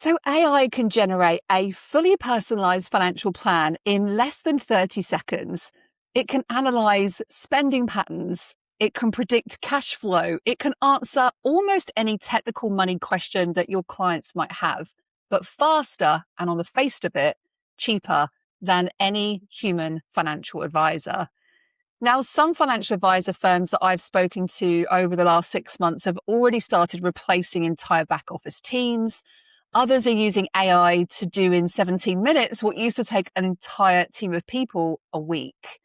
So AI can generate a fully personalized financial plan in less than 30 seconds. It can analyze spending patterns. It can predict cash flow. It can answer almost any technical money question that your clients might have, but faster and, on the face of it, cheaper than any human financial advisor. Now, some financial advisor firms that I've spoken to over the last 6 months have already started replacing entire back office teams. Others are using AI to do in 17 minutes what used to take an entire team of people a week.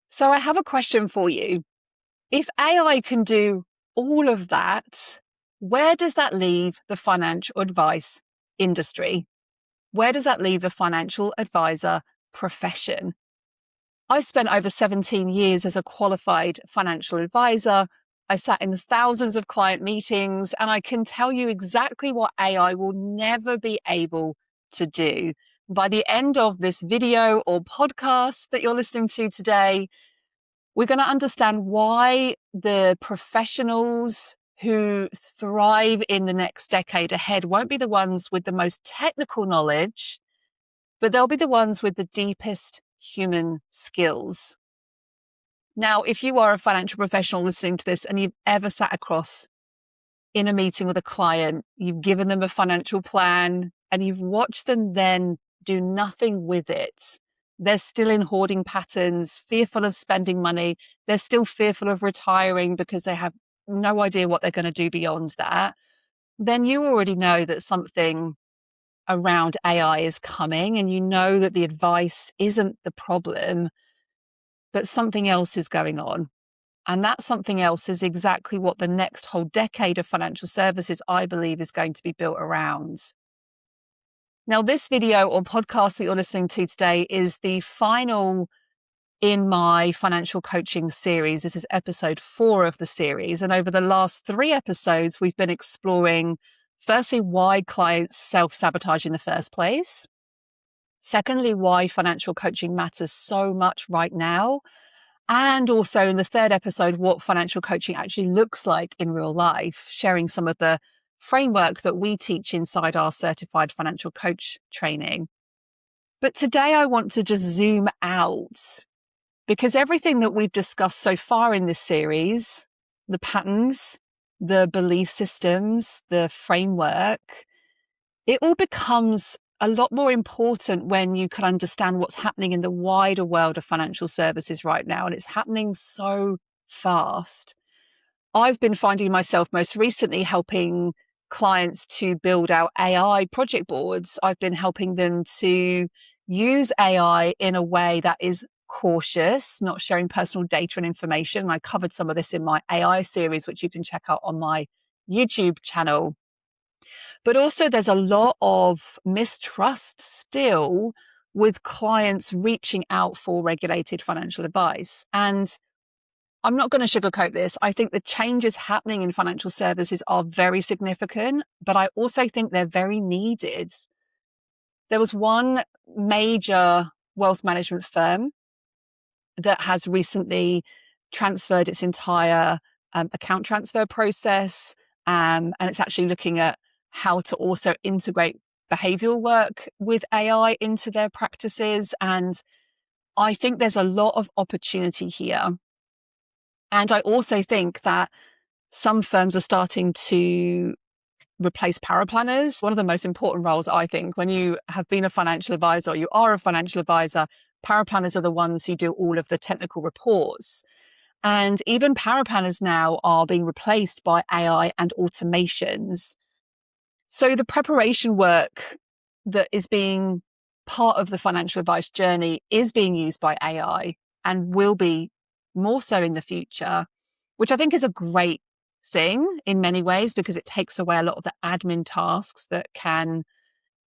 So I have a question for you. If AI can do all of that, where does that leave the financial advice industry? Where does that leave the financial advisor profession? I spent over 17 years as a qualified financial advisor. I sat in thousands of client meetings, and I can tell you exactly what AI will never be able to do. By the end of this video or podcast that you're listening to today, we're going to understand why the professionals who thrive in the next decade ahead won't be the ones with the most technical knowledge, but they'll be the ones with the deepest human skills. Now, if you are a financial professional listening to this and you've ever sat across in a meeting with a client, you've given them a financial plan and you've watched them then do nothing with it. They're still in hoarding patterns, fearful of spending money. They're still fearful of retiring because they have no idea what they're going to do beyond that. Then you already know that something around AI is coming, and you know that the advice isn't the problem, but something else is going on. And that something else is exactly what the next whole decade of financial services, I believe, is going to be built around. Now, this video or podcast that you're listening to today is the final in my financial coaching series. This is episode 4 of the series. And over the last 3 episodes, we've been exploring, firstly, why clients self-sabotage in the first place. Secondly, why financial coaching matters so much right now. And also in the 3rd episode, what financial coaching actually looks like in real life, sharing some of the framework that we teach inside our certified financial coach training. But today I want to just zoom out, because everything that we've discussed so far in this series, the patterns, the belief systems, the framework, it all becomes a lot more important when you can understand what's happening in the wider world of financial services right now. And it's happening so fast. I've been finding myself most recently helping clients to build out AI project boards. I've been helping them to use AI in a way that is cautious, not sharing personal data and information. I covered some of this in my AI series, which you can check out on my YouTube channel. But also there's a lot of mistrust still with clients reaching out for regulated financial advice. And I'm not going to sugarcoat this. I think the changes happening in financial services are very significant, but I also think they're very needed. There was one major wealth management firm that has recently transferred its entire account transfer process, and it's actually looking at how to also integrate behavioral work with AI into their practices. And I think there's a lot of opportunity here. And I also think that some firms are starting to replace paraplanners. One of the most important roles, I think, when you have been a financial advisor or you are a financial advisor, paraplanners are the ones who do all of the technical reports. And even paraplanners now are being replaced by AI and automations. So the preparation work that is being part of the financial advice journey is being used by AI and will be more so in the future, which I think is a great thing in many ways, because it takes away a lot of the admin tasks that can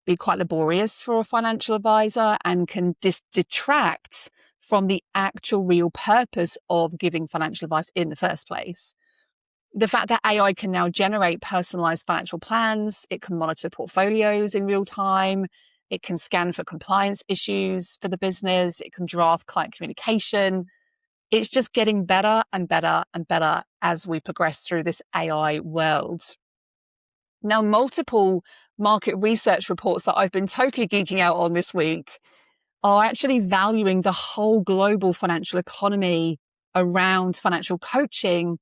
be quite laborious for a financial advisor and can detract from the actual real purpose of giving financial advice in the first place. The fact that AI can now generate personalized financial plans, it can monitor portfolios in real time, it can scan for compliance issues for the business, it can draft client communication. It's just getting better and better and better as we progress through this AI world. Now, multiple market research reports that I've been totally geeking out on this week are actually valuing the whole global financial economy around financial coaching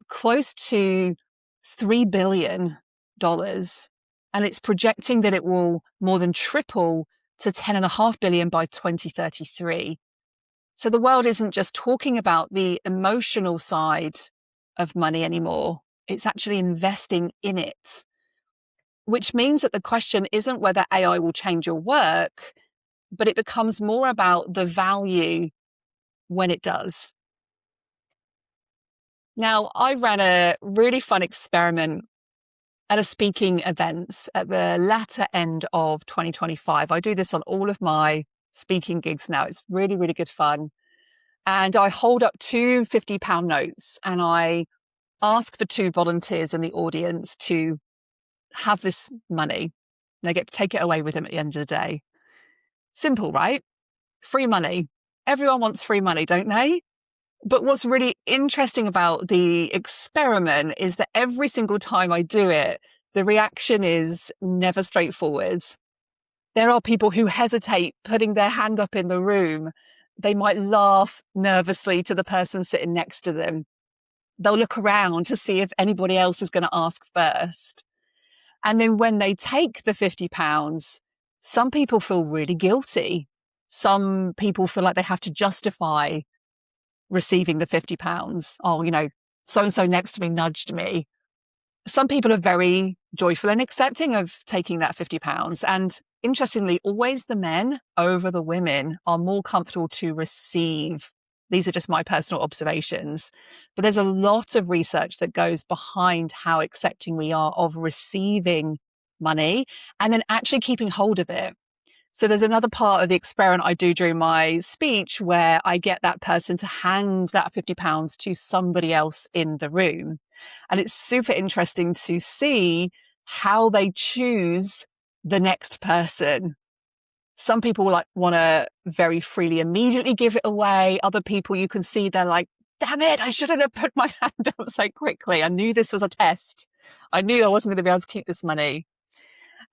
close to $3 billion. And it's projecting that it will more than triple to $10.5 billion by 2033. So the world isn't just talking about the emotional side of money anymore. It's actually investing in it, which means that the question isn't whether AI will change your work, but it becomes more about the value when it does. Now, I ran a really fun experiment at a speaking event at the latter end of 2025. I do this on all of my speaking gigs now. It's really, really good fun. And I hold up two £50 notes and I ask for two volunteers in the audience to have this money. They get to take it away with them at the end of the day. Simple, right? Free money. Everyone wants free money, don't they? But what's really interesting about the experiment is that every single time I do it, the reaction is never straightforward. There are people who hesitate putting their hand up in the room. They might laugh nervously to the person sitting next to them. They'll look around to see if anybody else is going to ask first. And then when they take the £50, some people feel really guilty. Some people feel like they have to justify receiving the £50. Oh, so-and-so next to me nudged me. Some people are very joyful and accepting of taking that £50. And interestingly, always the men over the women are more comfortable to receive. These are just my personal observations. But there's a lot of research that goes behind how accepting we are of receiving money and then actually keeping hold of it. So there's another part of the experiment I do during my speech where I get that person to hand that £50 to somebody else in the room. And it's super interesting to see how they choose the next person. Some people want to very freely immediately give it away. Other people, you can see they're like, damn it, I shouldn't have put my hand up so quickly. I knew this was a test. I knew I wasn't going to be able to keep this money.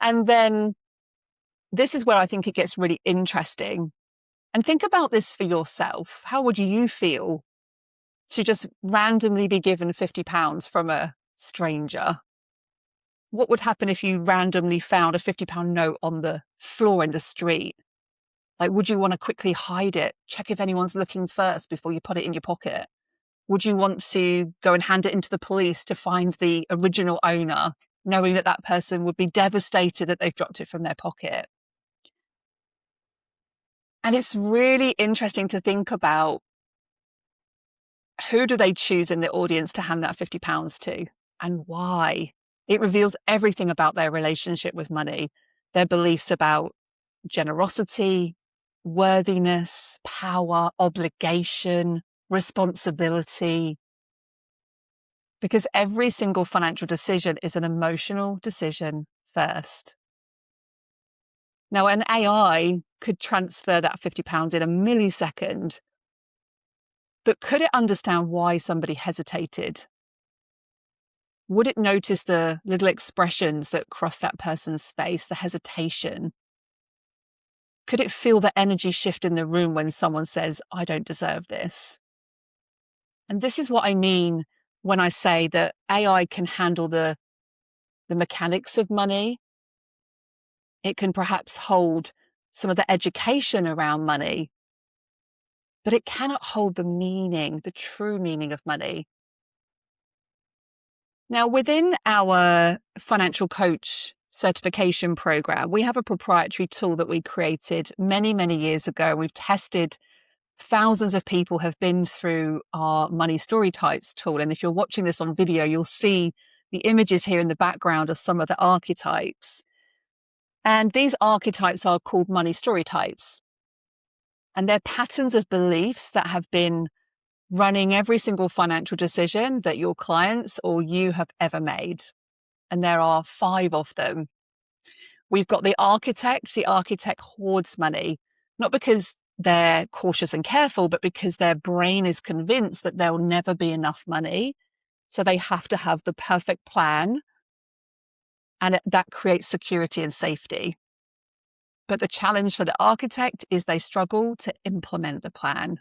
And then this is where I think it gets really interesting. And think about this for yourself. How would you feel to just randomly be given £50 from a stranger? What would happen if you randomly found a £50 note on the floor in the street? Like, would you want to quickly hide it? Check if anyone's looking first before you put it in your pocket? Would you want to go and hand it into the police to find the original owner, knowing that that person would be devastated that they've dropped it from their pocket? And it's really interesting to think about who do they choose in the audience to hand that £50 to and why? It reveals everything about their relationship with money, their beliefs about generosity, worthiness, power, obligation, responsibility. Because every single financial decision is an emotional decision first. Now, an AI could transfer that £50 in a millisecond, but could it understand why somebody hesitated? Would it notice the little expressions that cross that person's face, the hesitation? Could it feel the energy shift in the room when someone says, I don't deserve this? And this is what I mean when I say that AI can handle the mechanics of money. It can perhaps hold some of the education around money, but it cannot hold the meaning, the true meaning of money. Now, within our financial coach certification program, we have a proprietary tool that we created many, many years ago. We've tested. Thousands of people have been through our money story types tool. And if you're watching this on video, you'll see the images here in the background of some of the archetypes. And these archetypes are called money story types. And they're patterns of beliefs that have been running every single financial decision that your clients or you have ever made. And there are 5 of them. We've got the architect. The architect hoards money, not because they're cautious and careful, but because their brain is convinced that there'll never be enough money. So they have to have the perfect plan and that creates security and safety. But the challenge for the architect is they struggle to implement the plan.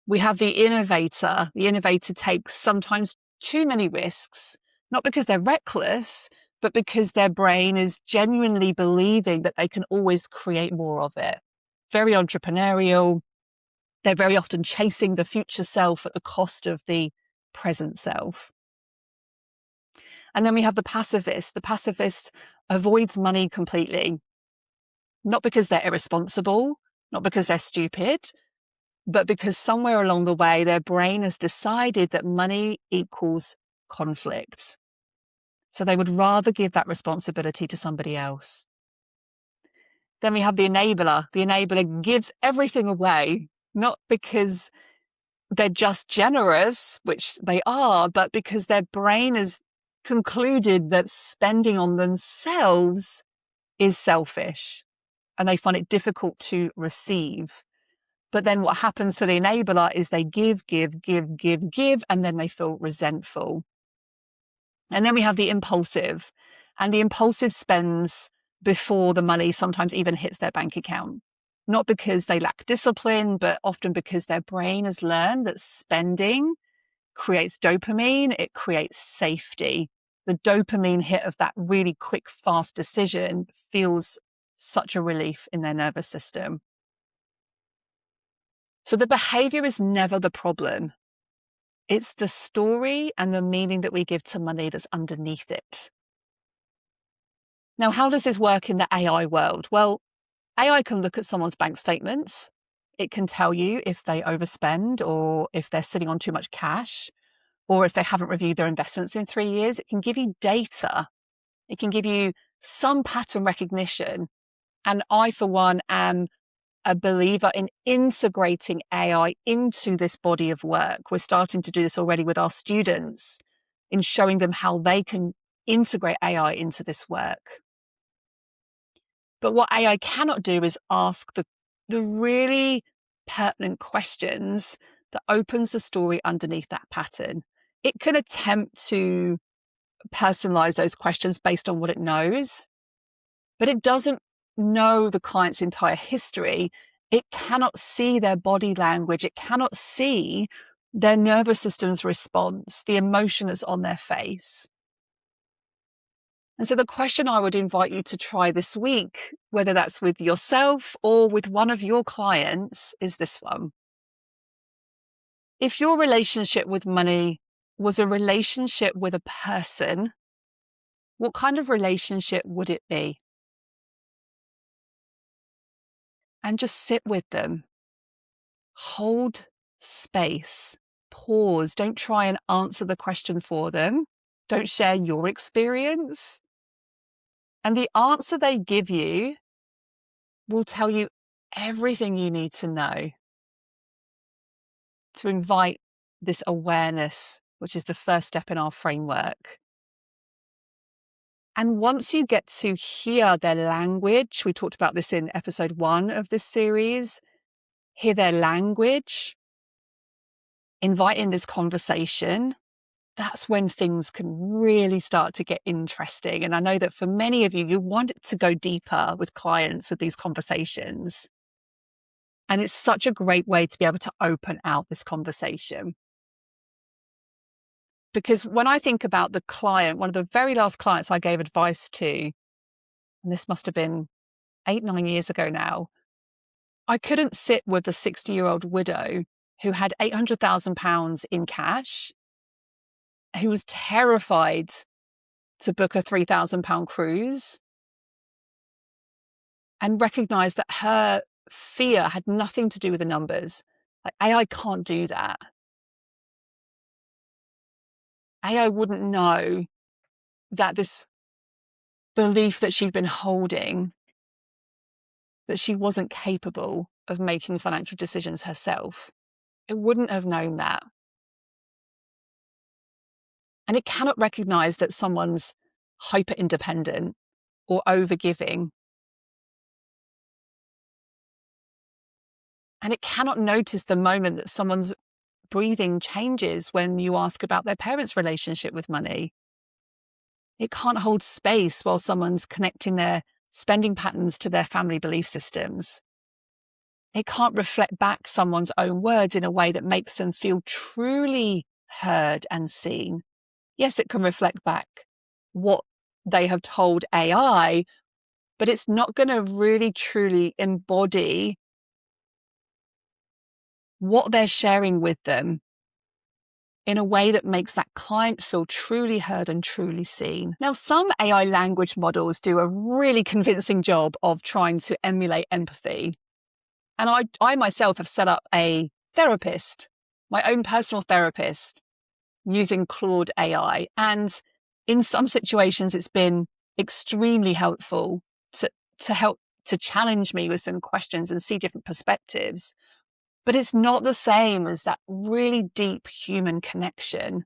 We have the innovator. The innovator takes sometimes too many risks, not because they're reckless, but because their brain is genuinely believing that they can always create more of it. Very entrepreneurial. They're very often chasing the future self at the cost of the present self. And then we have the pacifist. The pacifist avoids money completely, not because they're irresponsible, not because they're stupid, but because somewhere along the way, their brain has decided that money equals conflict. So they would rather give that responsibility to somebody else. Then we have the enabler. The enabler gives everything away, not because they're just generous, which they are, but because their brain has concluded that spending on themselves is selfish and they find it difficult to receive. But then what happens for the enabler is they give, and then they feel resentful. And then we have the impulsive, and the impulsive spends before the money sometimes even hits their bank account. Not because they lack discipline, but often because their brain has learned that spending creates dopamine, it creates safety. The dopamine hit of that really quick, fast decision feels such a relief in their nervous system. So the behavior is never the problem. It's the story and the meaning that we give to money that's underneath it. Now, how does this work in the AI world? Well, AI can look at someone's bank statements. It can tell you if they overspend or if they're sitting on too much cash or if they haven't reviewed their investments in 3 years. It can give you data. It can give you some pattern recognition. And I, for one, am a believer in integrating AI into this body of work. We're starting to do this already with our students in showing them how they can integrate AI into this work. But what AI cannot do is ask the really pertinent questions that opens the story underneath that pattern. It can attempt to personalize those questions based on what it knows, but it doesn't know the client's entire history. It cannot see their body language. It cannot see their nervous system's response, the emotion that's on their face. And so the question I would invite you to try this week, whether that's with yourself or with one of your clients, is this one. If your relationship with money was a relationship with a person, what kind of relationship would it be? And just sit with them. Hold space. Pause. Don't try and answer the question for them. Don't share your experience. And the answer they give you will tell you everything you need to know to invite this awareness, which is the first step in our framework. And once you get to hear their language, we talked about this in episode 1 of this series, hear their language, invite in this conversation, that's when things can really start to get interesting. And I know that for many of you, you want to go deeper with clients with these conversations. And it's such a great way to be able to open out this conversation. Because when I think about the client, one of the very last clients I gave advice to, and this must have been 8-9 years ago now, I couldn't sit with a 60-year-old widow who had £800,000 in cash, who was terrified to book a £3,000 cruise, and recognize that her fear had nothing to do with the numbers. Like, AI can't do that. AI wouldn't know that this belief that she'd been holding, that she wasn't capable of making financial decisions herself. It wouldn't have known that. And it cannot recognize that someone's hyper independent or overgiving. And it cannot notice the moment that someone's breathing changes when you ask about their parents' relationship with money. It can't hold space while someone's connecting their spending patterns to their family belief systems. It can't reflect back someone's own words in a way that makes them feel truly heard and seen. Yes, it can reflect back what they have told AI, but it's not going to really truly embody what they're sharing with them in a way that makes that client feel truly heard and truly seen. Now, some AI language models do a really convincing job of trying to emulate empathy. And I myself have set up a therapist, my own personal therapist, using Claude AI. And in some situations, it's been extremely helpful to help to challenge me with some questions and see different perspectives. But it's not the same as that really deep human connection.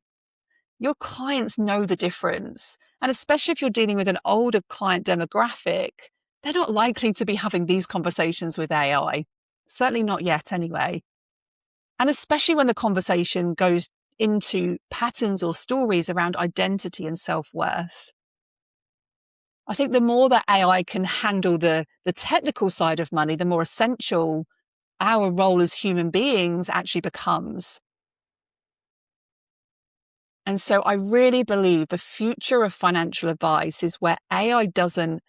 Your clients know the difference. And especially if you're dealing with an older client demographic, they're not likely to be having these conversations with AI. Certainly not yet anyway. And especially when the conversation goes into patterns or stories around identity and self-worth. I think the more that AI can handle the technical side of money, the more essential our role as human beings actually becomes. And so I really believe the future of financial advice is where AI doesn't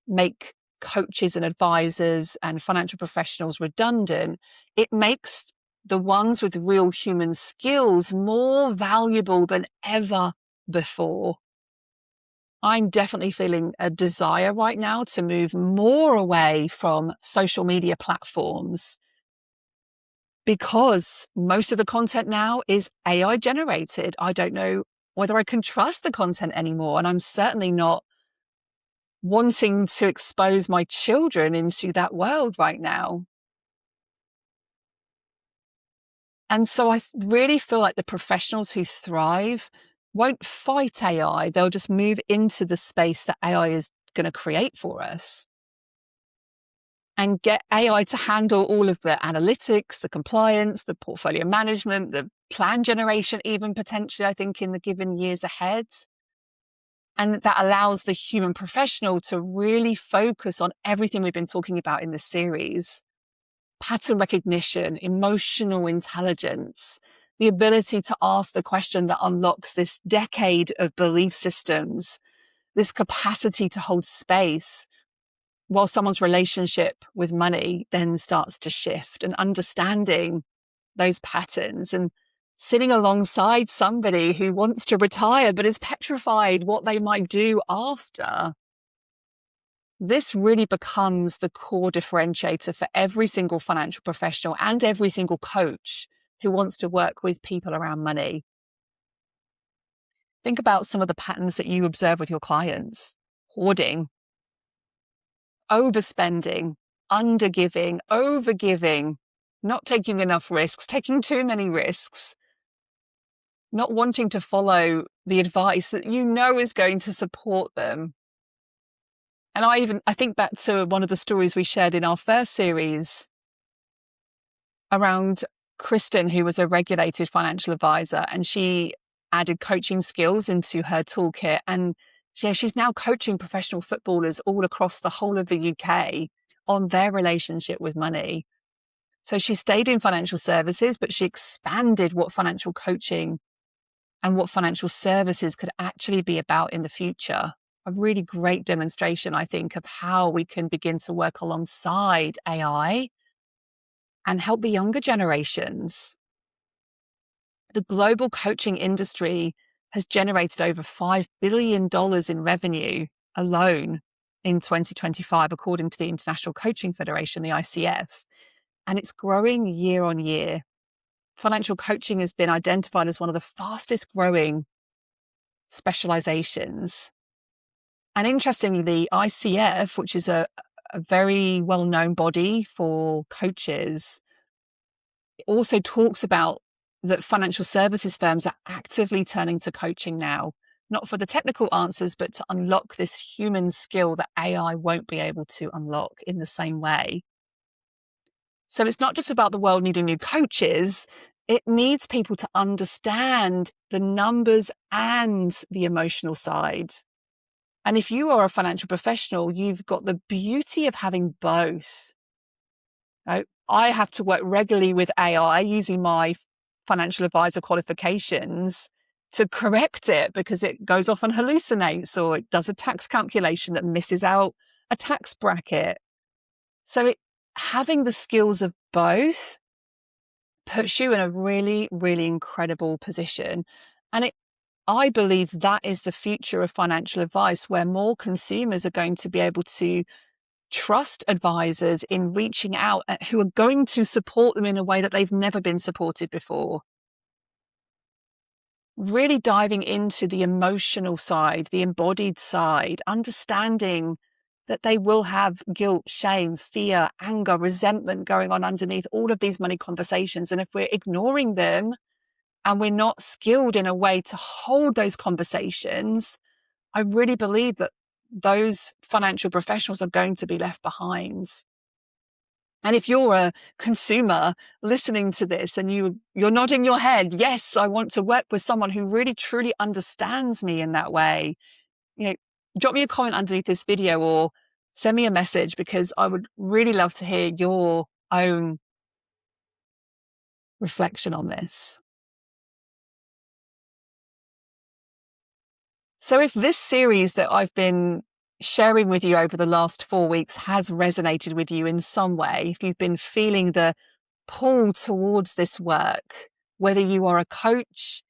make coaches and advisors and financial professionals redundant. It makes the ones with real human skills more valuable than ever before. I'm definitely feeling a desire right now to move more away from social media platforms, because most of the content now is AI generated. I don't know whether I can trust the content anymore. And I'm certainly not wanting to expose my children into that world right now. And so I really feel like the professionals who thrive won't fight AI. They'll just move into the space that AI is going to create for us and get AI to handle all of the analytics, the compliance, the portfolio management, the plan generation, even potentially, I think, in the given years ahead. And that allows the human professional to really focus on everything we've been talking about in this series: pattern recognition, emotional intelligence, the ability to ask the question that unlocks this decade of belief systems, this capacity to hold space while someone's relationship with money then starts to shift, and understanding those patterns and sitting alongside somebody who wants to retire but is petrified what they might do after. This really becomes the core differentiator for every single financial professional and every single coach who wants to work with people around money. Think about some of the patterns that you observe with your clients: hoarding, overspending, undergiving, overgiving, not taking enough risks, taking too many risks, not wanting to follow the advice that you know is going to support them. And I think back to one of the stories we shared in our first series around Kristen, who was a regulated financial advisor, and she added coaching skills into her toolkit. And she's now coaching professional footballers all across the whole of the UK on their relationship with money. So she stayed in financial services, but she expanded what financial coaching and what financial services could actually be about in the future. A really great demonstration, I think, of how we can begin to work alongside AI and help the younger generations. The global coaching industry has generated over $5 billion in revenue alone in 2025, according to the International Coaching Federation, the ICF, and it's growing year on year. Financial coaching has been identified as one of the fastest growing specializations. And interestingly, the ICF, which is a very well-known body for coaches, also talks about that financial services firms are actively turning to coaching now, not for the technical answers, but to unlock this human skill that AI won't be able to unlock in the same way. So it's not just about the world needing new coaches. It needs people to understand the numbers and the emotional side. And if you are a financial professional, you've got the beauty of having both. I have to work regularly with AI using my financial advisor qualifications to correct it because it goes off and hallucinates, or it does a tax calculation that misses out a tax bracket. So having the skills of both puts you in a really, really incredible position. And I believe that is the future of financial advice, where more consumers are going to be able to trust advisors in reaching out who are going to support them in a way that they've never been supported before. Really diving into the emotional side, the embodied side, understanding that they will have guilt, shame, fear, anger, resentment going on underneath all of these money conversations. And if we're ignoring them and we're not skilled in a way to hold those conversations, I really believe that those financial professionals are going to be left behind. And if you're a consumer listening to this and you're nodding your head, yes, I want to work with someone who really truly understands me in that way, drop me a comment underneath this video or send me a message, because I would really love to hear your own reflection on this. So if this series that I've been sharing with you over the last 4 weeks has resonated with you in some way, if you've been feeling the pull towards this work, whether you are a coach,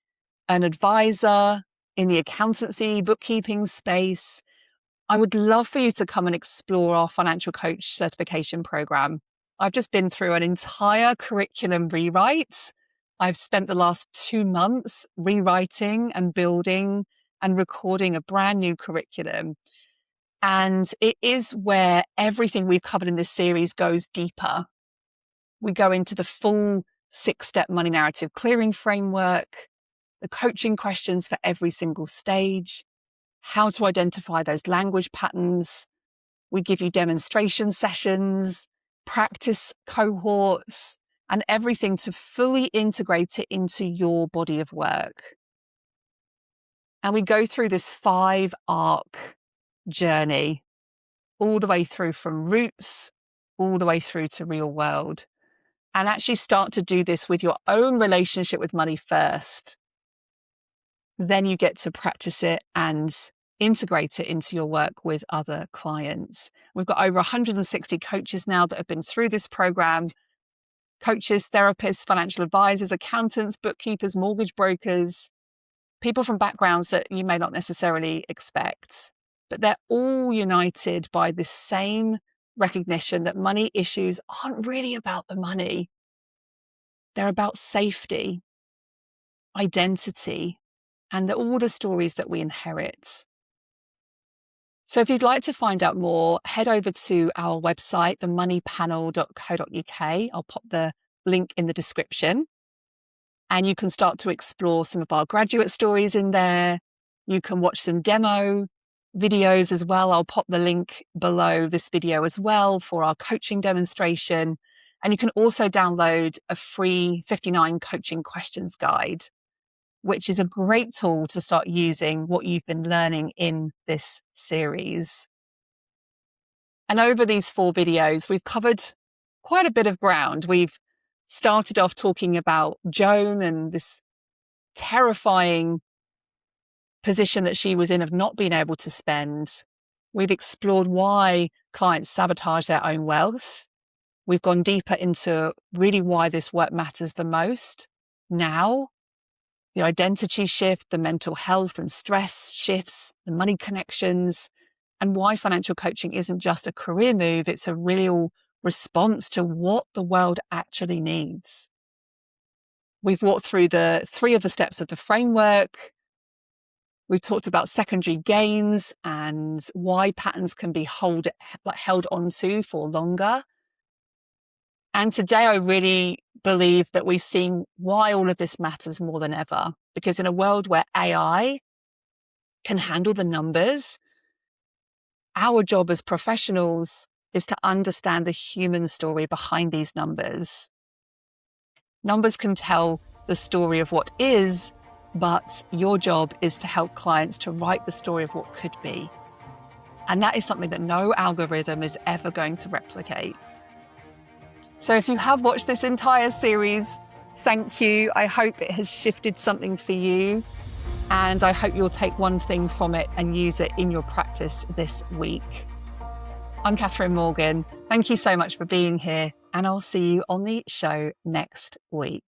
an advisor in the accountancy, bookkeeping space, I would love for you to come and explore our financial coach certification program. I've just been through an entire curriculum rewrite. I've spent the last 2 months rewriting and building and recording a brand new curriculum. And it is where everything we've covered in this series goes deeper. We go into the full 6-step money narrative clearing framework, the coaching questions for every single stage, how to identify those language patterns. We give you demonstration sessions, practice cohorts, and everything to fully integrate it into your body of work. And we go through this 5-arc journey, all the way through from roots, all the way through to real world. And actually start to do this with your own relationship with money first. Then you get to practice it and integrate it into your work with other clients. We've got over 160 coaches now that have been through this program. Coaches, therapists, financial advisors, accountants, bookkeepers, mortgage brokers, people from backgrounds that you may not necessarily expect. But they're all united by this same recognition that money issues aren't really about the money. They're about safety, identity, and all the stories that we inherit. So if you'd like to find out more, head over to our website, themoneypanel.co.uk. I'll pop the link in the description. And you can start to explore some of our graduate stories in there. You can watch some demo videos as well. I'll pop the link below this video as well for our coaching demonstration. And you can also download a free 59 coaching questions guide, which is a great tool to start using what you've been learning in this series. And over these 4 videos, we've covered quite a bit of ground. We've started off talking about Joan and this terrifying position that she was in of not being able to spend. We've explored why clients sabotage their own wealth. We've gone deeper into really why this work matters the most now. The identity shift, the mental health and stress shifts, the money connections, and why financial coaching isn't just a career move, it's a real response to what the world actually needs. We've walked through the 3 of the steps of the framework. We've talked about secondary gains and why patterns can be held onto for longer. And today I really believe that we've seen why all of this matters more than ever. Because in a world where AI can handle the numbers, our job as professionals is to understand the human story behind these numbers. Numbers can tell the story of what is, but your job is to help clients to write the story of what could be. And that is something that no algorithm is ever going to replicate. So if you have watched this entire series, thank you. I hope it has shifted something for you. And I hope you'll take one thing from it and use it in your practice this week. I'm Catherine Morgan. Thank you so much for being here, and I'll see you on the show next week.